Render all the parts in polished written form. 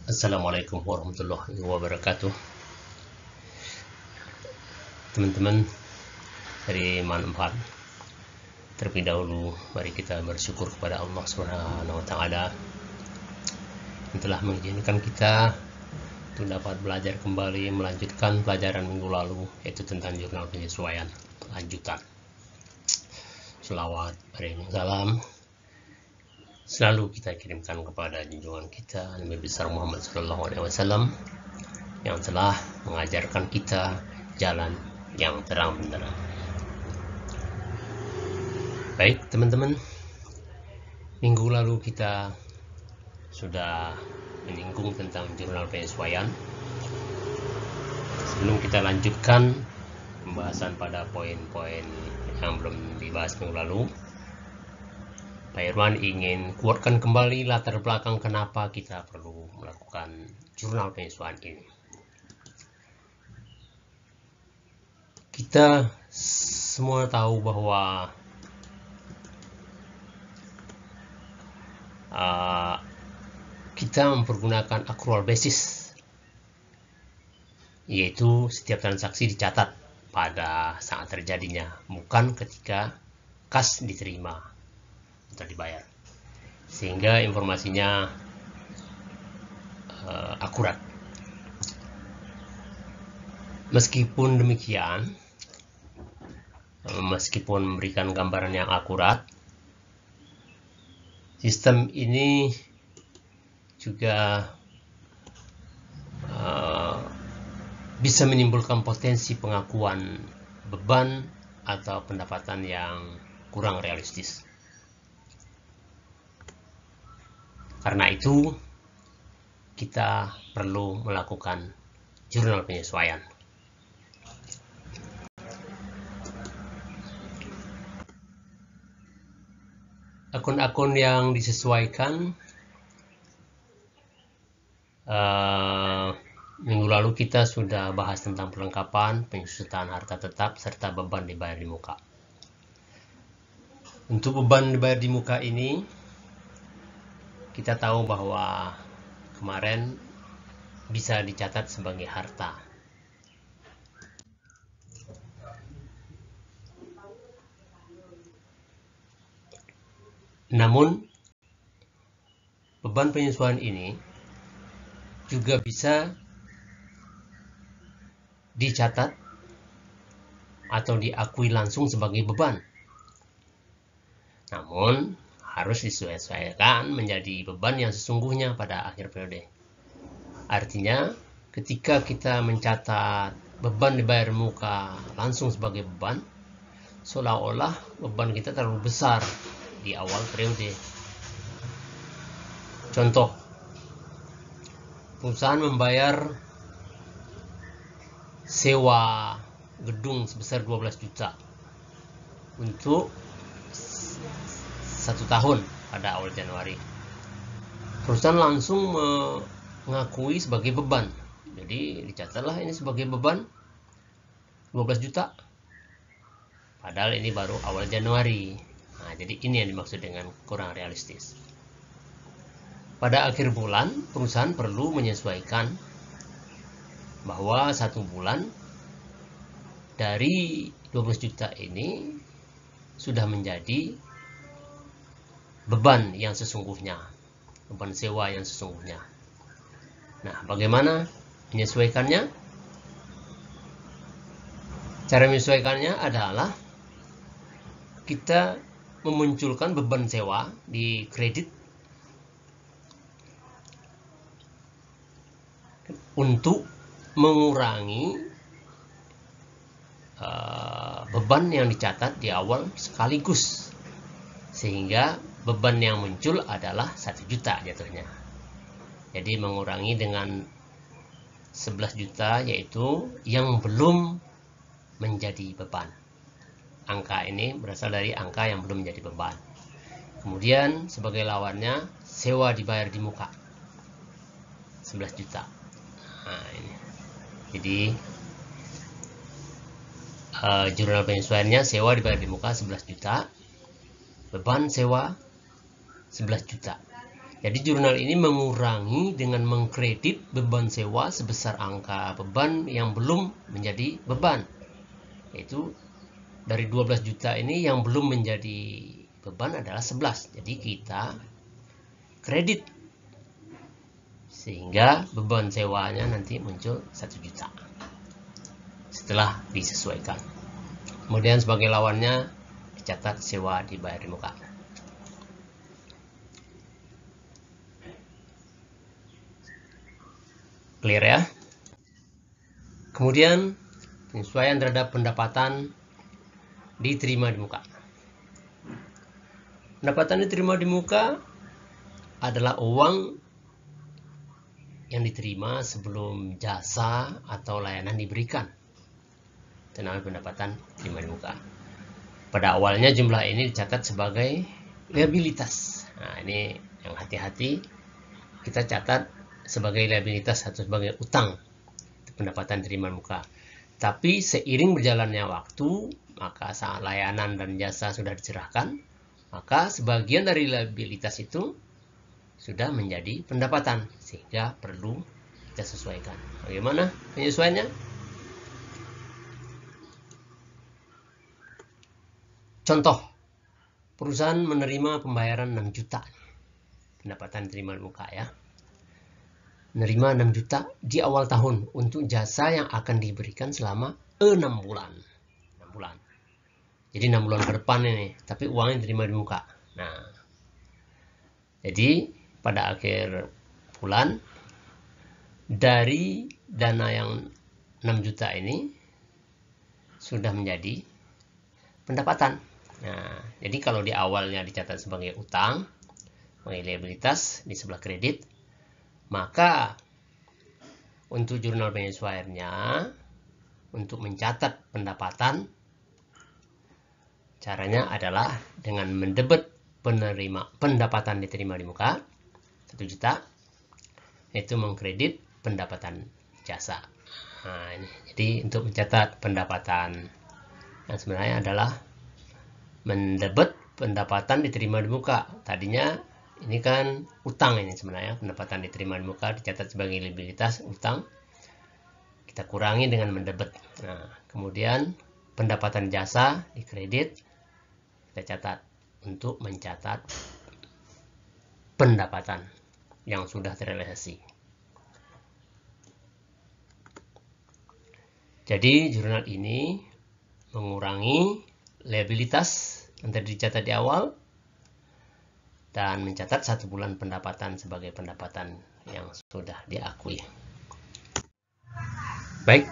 Assalamualaikum warahmatullahi wabarakatuh. Teman-teman dari manfaat, terlebih dahulu mari kita bersyukur kepada Allah Subhanahu wa taala yang telah mengizinkan kita untuk dapat belajar kembali melanjutkan pelajaran minggu lalu, yaitu tentang jurnal penyesuaian lanjutan. Selawat, salam selalu kita kirimkan kepada junjungan kita Nabi besar Muhammad SAW yang telah mengajarkan kita jalan yang terang benderang. Baik teman-teman, minggu lalu kita sudah menyinggung tentang jurnal penyesuaian. Sebelum kita lanjutkan pembahasan pada poin-poin yang belum dibahas minggu lalu, Pak Irwan ingin kuatkan kembali latar belakang kenapa kita perlu melakukan jurnal penyesuaian ini. Kita semua tahu bahwa kita mempergunakan accrual basis, yaitu setiap transaksi dicatat pada saat terjadinya, bukan ketika kas diterima atau dibayar, sehingga informasinya akurat. Meskipun demikian, meskipun memberikan gambaran yang akurat, sistem ini juga bisa menimbulkan potensi pengakuan beban atau pendapatan yang kurang realistis. Karena itu, kita perlu melakukan jurnal penyesuaian. Akun-akun yang disesuaikan, minggu lalu kita sudah bahas tentang perlengkapan, penyusutan harta tetap, serta beban dibayar di muka. Untuk beban dibayar di muka ini, kita tahu bahwa kemarin bisa dicatat sebagai harta. Namun, beban penyesuaian ini juga bisa dicatat atau diakui langsung sebagai beban. Namun, harus disesuaikan menjadi beban yang sesungguhnya pada akhir periode. Artinya, ketika kita mencatat beban dibayar muka langsung sebagai beban, seolah-olah beban kita terlalu besar di awal periode. Contoh, perusahaan membayar sewa gedung sebesar 12 juta untuk 1 tahun pada awal Januari. Perusahaan langsung mengakui sebagai beban. Jadi dicatatlah ini sebagai beban 12 juta. Padahal ini baru awal Januari. Nah, jadi ini yang dimaksud dengan kurang realistis. Pada akhir bulan, perusahaan perlu menyesuaikan bahwa 1 bulan dari 12 juta ini sudah menjadi beban yang sesungguhnya, beban sewa yang sesungguhnya. Nah, bagaimana menyesuaikannya? Cara menyesuaikannya adalah kita memunculkan beban sewa di kredit untuk mengurangi beban yang dicatat di awal sekaligus, sehingga beban yang muncul adalah 1 juta jatuhnya. Jadi mengurangi dengan 11 juta, yaitu yang belum menjadi beban. Angka ini berasal dari angka yang belum menjadi beban. Kemudian sebagai lawannya, sewa dibayar di muka 11 juta. Nah, ini. Jadi jurnal penyesuaiannya, sewa dibayar di muka 11 juta, beban sewa 11 juta. Jadi jurnal ini mengurangi dengan mengkredit beban sewa sebesar angka beban yang belum menjadi beban. Yaitu dari 12 juta ini yang belum menjadi beban adalah 11. Jadi kita kredit. Sehingga beban sewanya nanti muncul 1 juta. Setelah disesuaikan. Kemudian sebagai lawannya dicatat sewa dibayar di muka. Clear ya? Kemudian penyesuaian terhadap pendapatan diterima di muka. Pendapatan diterima di muka adalah uang yang diterima sebelum jasa atau layanan diberikan. Itu namanya pendapatan diterima di muka. Pada awalnya jumlah ini dicatat sebagai liabilitas. Nah, ini yang hati-hati kita catat sebagai liabilitas atau sebagai utang. Itu pendapatan diterima di muka. Tapi seiring berjalannya waktu, maka saat layanan dan jasa sudah diserahkan, maka sebagian dari liabilitas itu sudah menjadi pendapatan, sehingga perlu kita sesuaikan. Bagaimana penyesuaiannya? Contoh, perusahaan menerima pembayaran 6 juta. Pendapatan diterima di muka ya. Menerima 6 juta di awal tahun untuk jasa yang akan diberikan selama 6 bulan. 6 bulan. Jadi 6 bulan ke depan ini, tapi uangnya diterima di muka. Nah, jadi pada akhir bulan, dari dana yang 6 juta ini sudah menjadi pendapatan. Nah, jadi kalau di awalnya dicatat sebagai utang, sebagai liabilitas di sebelah kredit, maka untuk jurnal penyesuaiannya, untuk mencatat pendapatan, caranya adalah dengan mendebet penerima pendapatan diterima di muka 1 juta, yaitu mengkredit pendapatan jasa. Nah, ini. Jadi untuk mencatat pendapatan yang sebenarnya adalah mendebet pendapatan diterima di muka. Tadinya ini kan utang, ini sebenarnya pendapatan diterima di muka dicatat sebagai liabilitas utang. Kita kurangi dengan mendebet. Nah, kemudian pendapatan jasa dikredit. Kita catat untuk mencatat pendapatan yang sudah terrealisasi. Jadi jurnal ini mengurangi liabilitas yang tadi dicatat di awal dan mencatat 1 bulan pendapatan sebagai pendapatan yang sudah diakui. Baik,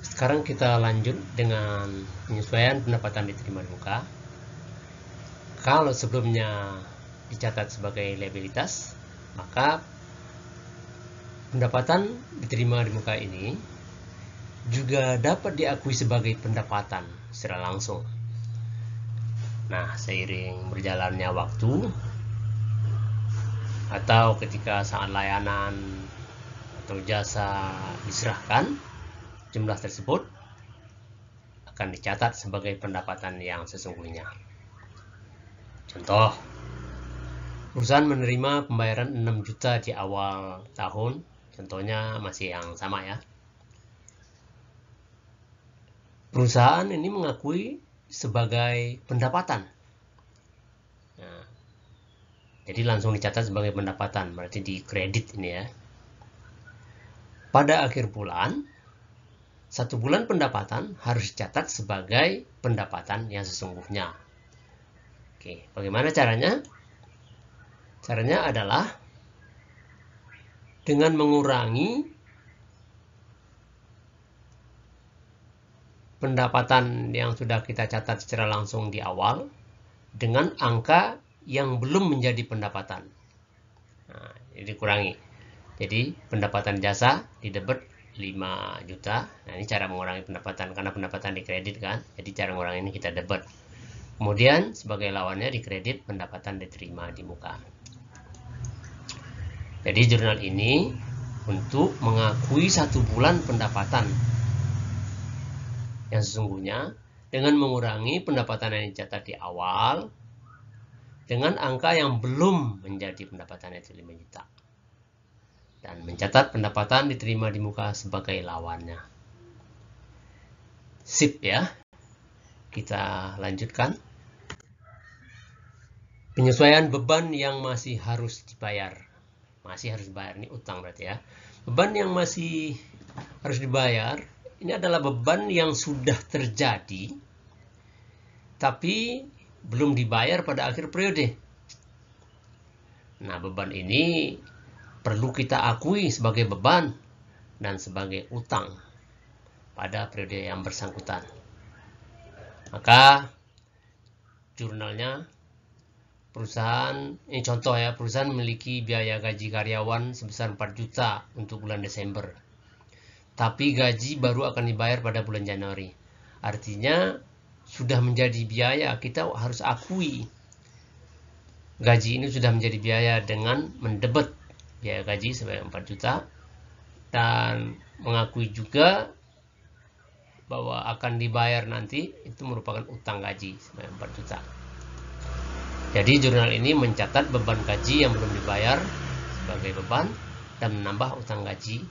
sekarang kita lanjut dengan penyesuaian pendapatan diterima di muka. Kalau sebelumnya dicatat sebagai liabilitas, maka pendapatan diterima di muka ini juga dapat diakui sebagai pendapatan secara langsung. Nah, seiring berjalannya waktu atau ketika saat layanan atau jasa diserahkan, jumlah tersebut akan dicatat sebagai pendapatan yang sesungguhnya. Contoh, perusahaan menerima pembayaran 6 juta di awal tahun, contohnya masih yang sama ya. Perusahaan ini mengakui sebagai pendapatan. Nah, jadi langsung dicatat sebagai pendapatan, berarti di kredit ini ya. Pada akhir bulan, 1 bulan pendapatan harus dicatat sebagai pendapatan yang sesungguhnya. Oke, bagaimana caranya? Caranya adalah dengan mengurangi pendapatan yang sudah kita catat secara langsung di awal dengan angka yang belum menjadi pendapatan. Nah, jadi kurangi. Jadi pendapatan jasa didebet 5 juta. Nah, ini cara mengurangi pendapatan karena pendapatan dikredit kan. Jadi cara mengurangi ini kita debet. Kemudian sebagai lawannya dikredit pendapatan diterima di muka. Jadi jurnal ini untuk mengakui 1 bulan pendapatan yang sesungguhnya dengan mengurangi pendapatan yang dicatat di awal dengan angka yang belum menjadi pendapatan yaitu 5 juta. Dan mencatat pendapatan diterima di muka sebagai lawannya. Sip ya. Kita lanjutkan. Penyesuaian beban yang masih harus dibayar. Masih harus dibayar, ini utang berarti ya. Beban yang masih harus dibayar, ini adalah beban yang sudah terjadi, tapi belum dibayar pada akhir periode. Nah, beban ini perlu kita akui sebagai beban dan sebagai utang pada periode yang bersangkutan. Maka jurnalnya, perusahaan, ini contoh ya, perusahaan memiliki biaya gaji karyawan sebesar 4 juta untuk bulan Desember. Tapi gaji baru akan dibayar pada bulan Januari. Artinya sudah menjadi biaya, kita harus akui gaji ini sudah menjadi biaya dengan mendebet biaya gaji sebanyak 4 juta dan mengakui juga bahwa akan dibayar nanti itu merupakan utang gaji sebanyak 4 juta. Jadi jurnal ini mencatat beban gaji yang belum dibayar sebagai beban dan menambah utang gaji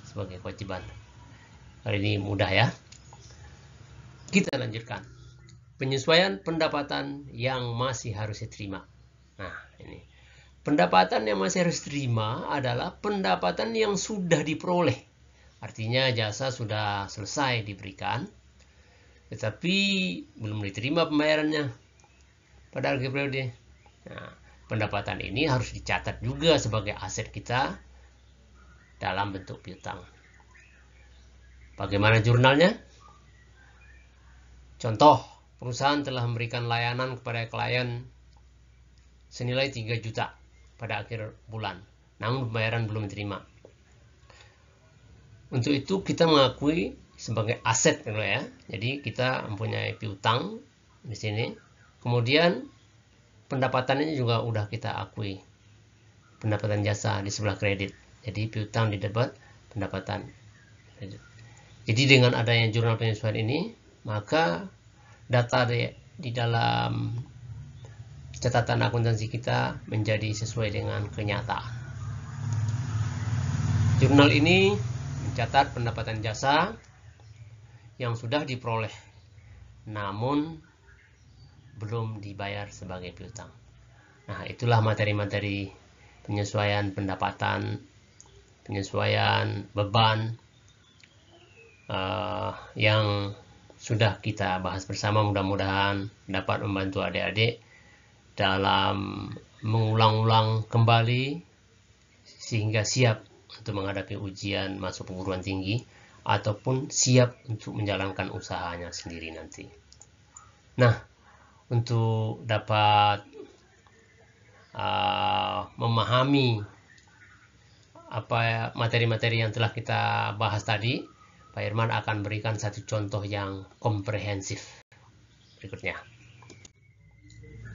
sebagai kewajiban. Kali ini mudah ya. Kita lanjutkan. Penyesuaian pendapatan yang masih harus diterima. Nah, ini. Pendapatan yang masih harus diterima adalah pendapatan yang sudah diperoleh. Artinya jasa sudah selesai diberikan, tetapi belum diterima pembayarannya pada akhir periode. Nah, pendapatan ini harus dicatat juga sebagai aset kita dalam bentuk piutang. Bagaimana jurnalnya? Contoh, perusahaan telah memberikan layanan kepada klien senilai 3 juta pada akhir bulan, namun pembayaran belum diterima. Untuk itu kita mengakui sebagai aset ya. Jadi kita mempunyai piutang di sini. Kemudian pendapatannya juga udah kita akui. Pendapatan jasa di sebelah kredit. Jadi piutang di debit, pendapatan kredit. Jadi dengan adanya jurnal penyesuaian ini, maka data di dalam catatan akuntansi kita menjadi sesuai dengan kenyataan. Jurnal ini mencatat pendapatan jasa yang sudah diperoleh, namun belum dibayar sebagai piutang. Nah, itulah materi-materi penyesuaian pendapatan, penyesuaian beban yang sudah kita bahas bersama. Mudah-mudahan dapat membantu adik-adik dalam mengulang-ulang kembali sehingga siap untuk menghadapi ujian masuk perguruan tinggi ataupun siap untuk menjalankan usahanya sendiri nanti. Nah, untuk dapat memahami apa materi-materi yang telah kita bahas tadi, Pak Irman akan berikan satu contoh yang komprehensif berikutnya.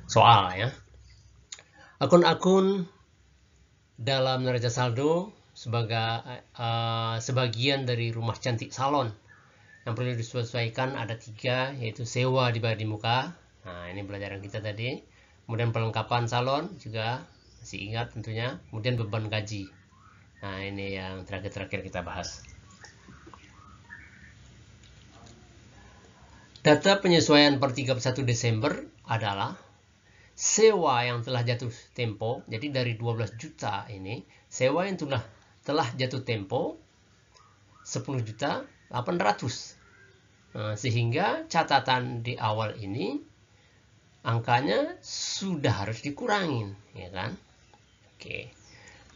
Soal ya. Akun-akun dalam neraca saldo sebagian dari rumah cantik salon yang perlu disesuaikan ada 3, yaitu sewa dibayar di muka. Nah, ini pelajaran kita tadi. Kemudian perlengkapan salon juga masih ingat tentunya. Kemudian beban gaji. Nah, ini yang terakhir kita bahas. Data penyesuaian per 31 Desember adalah sewa yang telah jatuh tempo. Jadi dari 12 juta ini, sewa yang telah jatuh tempo 10 juta 800. Nah, sehingga catatan di awal ini angkanya sudah harus dikurangin, ya kan? Oke.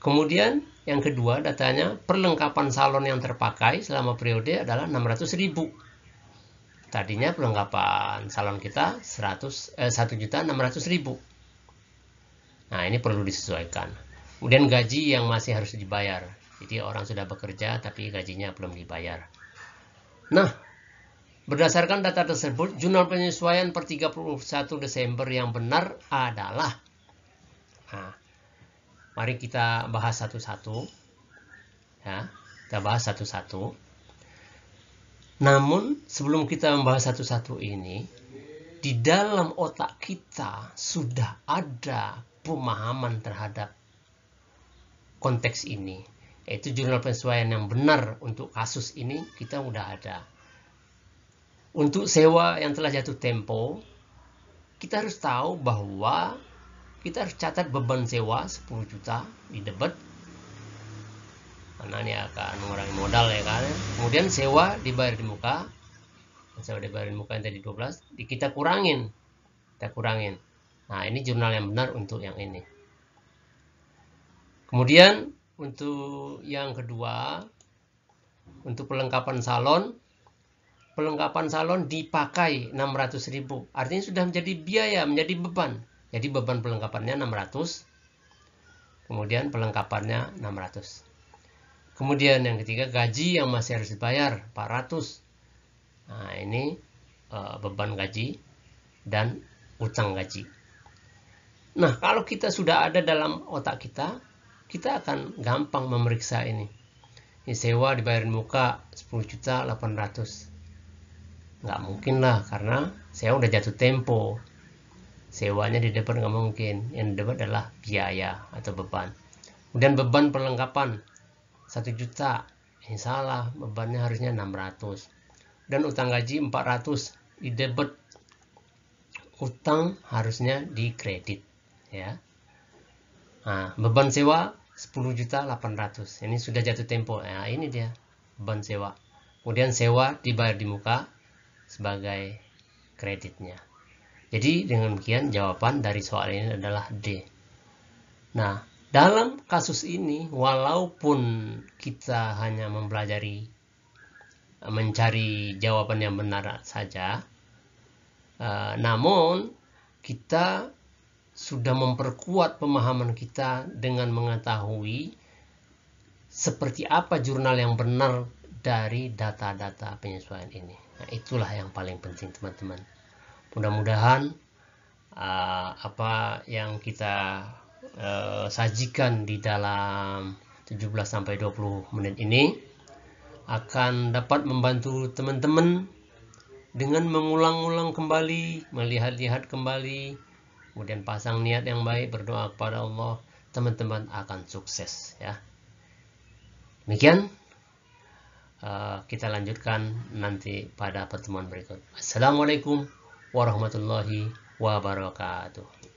Kemudian yang kedua datanya perlengkapan salon yang terpakai selama periode adalah 600.000. Tadinya perlengkapan salon kita 1.600.000. Nah, ini perlu disesuaikan. Kemudian gaji yang masih harus dibayar. Jadi orang sudah bekerja tapi gajinya belum dibayar. Nah, berdasarkan data tersebut, jurnal penyesuaian per 31 Desember yang benar adalah. Nah, mari kita bahas satu-satu. Ya, kita bahas satu-satu. Namun, sebelum kita membahas satu-satu ini, di dalam otak kita sudah ada pemahaman terhadap konteks ini, yaitu jurnal penyesuaian yang benar untuk kasus ini kita udah ada. Untuk sewa yang telah jatuh tempo, kita harus tahu bahwa kita harus catat beban sewa 10 juta di debit, karena ini akan mengurangi modal ya kan. Kemudian sewa dibayar di muka, sewa dibayar di muka yang tadi 12, kita kurangin. Nah, ini jurnal yang benar untuk yang ini. Kemudian untuk yang kedua, untuk perlengkapan salon dipakai 600.000. Artinya sudah menjadi biaya, menjadi beban. Jadi beban perlengkapannya 600. Kemudian perlengkapannya 600. Kemudian yang ketiga, gaji yang masih harus dibayar 400. Nah, ini beban gaji dan utang gaji. Nah, kalau kita sudah ada dalam otak kita akan gampang memeriksa ini. Ini sewa dibayarin muka 10.800.000. Nggak mungkin lah, karena sewa udah jatuh tempo. Sewanya di depan nggak mungkin. Yang di depan adalah biaya atau beban. Kemudian beban perlengkapan 1 juta. Ini salah, bebannya harusnya 600. Dan utang gaji 400 di debit. Utang harusnya di kredit, ya. Nah, beban sewa 10.800.000. Ini sudah jatuh tempo. Nah, ini dia beban sewa. Kemudian sewa dibayar di muka sebagai kreditnya. Jadi dengan demikian jawaban dari soal ini adalah D. Nah, dalam kasus ini walaupun kita hanya mencari jawaban yang benar saja, namun kita sudah memperkuat pemahaman kita dengan mengetahui seperti apa jurnal yang benar dari data-data penyesuaian ini. Nah, itulah yang paling penting, teman-teman. Mudah-mudahan apa yang kita sajikan di dalam 17-20 menit ini akan dapat membantu teman-teman dengan mengulang-ulang kembali, melihat-lihat kembali, kemudian pasang niat yang baik, berdoa kepada Allah, teman-teman akan sukses, ya. Demikian, kita lanjutkan nanti pada pertemuan berikut. Assalamualaikum warahmatullahi wabarakatuh.